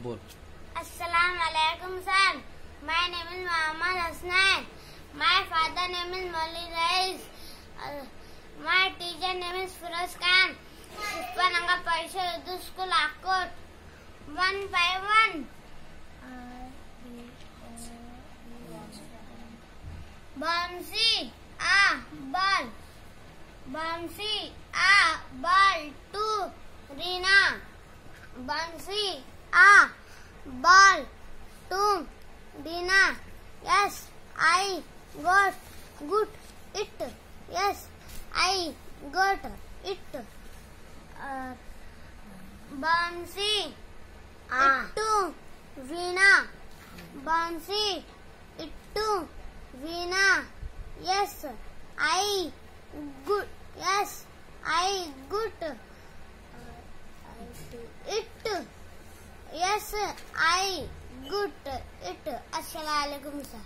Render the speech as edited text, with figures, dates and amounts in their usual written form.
बोल। Assalamualaikum sir. My name is Muhammad Hasnan. My father name is Moli Rais. My teacher name is Firoz Khan. Pushpananga Parishad Urdu School Akot. 151. Bouncy a ball. Bouncy a ball to Rina. Bouncy a ball to Rina. Yes, I got good it. Yes, I got it. Bouncy it to Rina. Bouncy it to Rina. Yes, I good. Yes, I good it. Yes, I good it. Assalamualaikum sir.